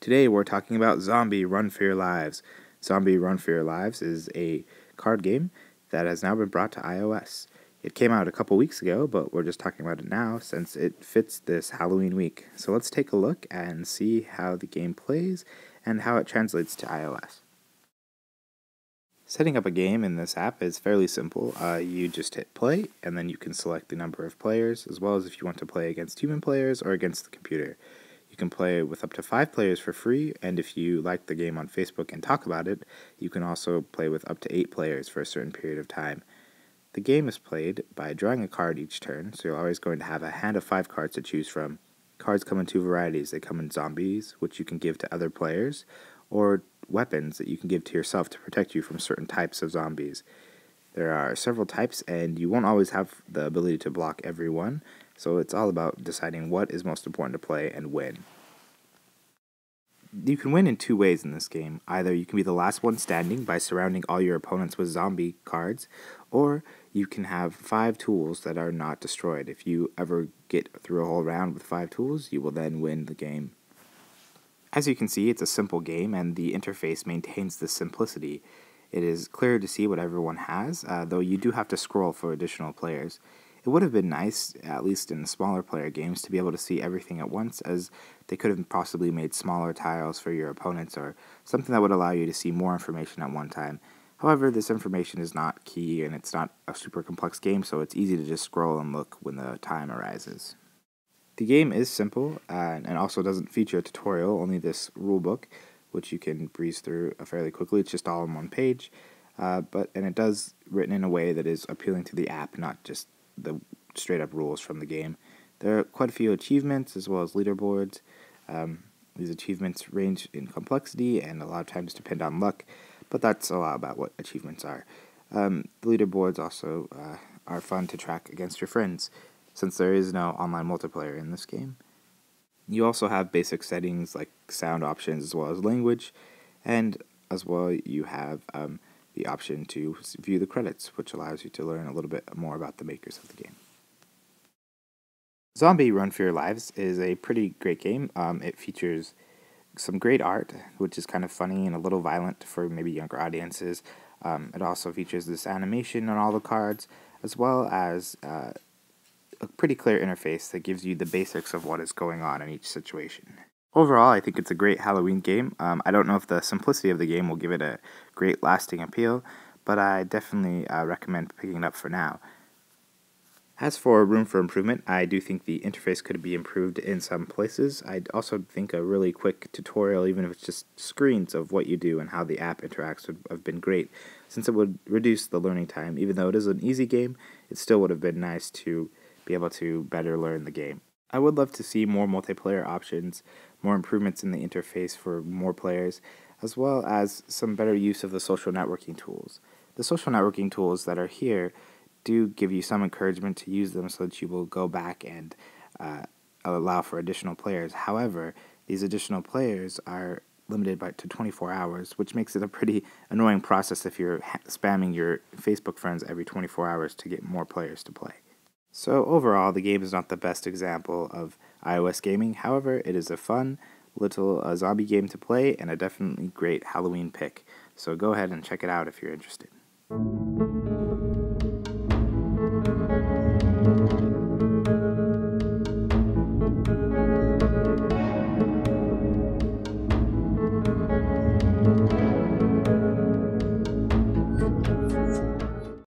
Today we're talking about Zombie Run for Your Lives. Zombie Run for Your Lives is a card game that has now been brought to iOS. It came out a couple weeks ago, but we're just talking about it now since it fits this Halloween week. So let's take a look and see how the game plays and how it translates to iOS. Setting up a game in this app is fairly simple. You just hit play, and then you can select the number of players, as well as if you want to play against human players or against the computer. You can play with up to 5 players for free, and if you like the game on Facebook and talk about it, you can also play with up to 8 players for a certain period of time. The game is played by drawing a card each turn, so you're always going to have a hand of 5 cards to choose from. Cards come in 2 varieties. They come in zombies, which you can give to other players, or weapons that you can give to yourself to protect you from certain types of zombies. There are several types, and you won't always have the ability to block every one, so it's all about deciding what is most important to play and when. You can win in 2 ways in this game. Either you can be the last one standing by surrounding all your opponents with zombie cards, or you can have 5 tools that are not destroyed. If you ever get through a whole round with 5 tools, you will then win the game. As you can see, it's a simple game, and the interface maintains this simplicity. It is clear to see what everyone has, though you do have to scroll for additional players. It would have been nice, at least in the smaller player games, to be able to see everything at once, as they could have possibly made smaller tiles for your opponents or something that would allow you to see more information at one time. However, this information is not key, and it's not a super complex game, so it's easy to just scroll and look when the time arises. The game is simple and also doesn't feature a tutorial, only this rulebook, which you can breeze through fairly quickly. It's just all on one page, and it does written in a way that is appealing to the app, not just the straight-up rules from the game. There are quite a few achievements as well as leaderboards. These achievements range in complexity and a lot of times depend on luck, but that's a lot about what achievements are. The leaderboards also are fun to track against your friends, since there is no online multiplayer in this game. You also have basic settings like sound options as well as language, and as well you have the option to view the credits, which allows you to learn a little bit more about the makers of the game. Zombie Run for Your Lives is a pretty great game. It features some great art, which is kind of funny and a little violent for maybe younger audiences. It also features this animation on all the cards, as well as a pretty clear interface that gives you the basics of what is going on in each situation. Overall, I think it's a great Halloween game. I don't know if the simplicity of the game will give it a great lasting appeal, but I definitely recommend picking it up for now. As for room for improvement, I do think the interface could be improved in some places. I'd also think a really quick tutorial, even if it's just screens of what you do and how the app interacts, would have been great, since it would reduce the learning time. Even though it is an easy game, it still would have been nice to be able to better learn the game. I would love to see more multiplayer options, more improvements in the interface for more players, as well as some better use of the social networking tools. The social networking tools that are here do give you some encouragement to use them so that you will go back and allow for additional players. However, these additional players are limited to 24 hours, which makes it a pretty annoying process if you're spamming your Facebook friends every 24 hours to get more players to play. So overall, the game is not the best example of iOS gaming. However, it is a fun little zombie game to play and a definitely great Halloween pick. So go ahead and check it out if you're interested.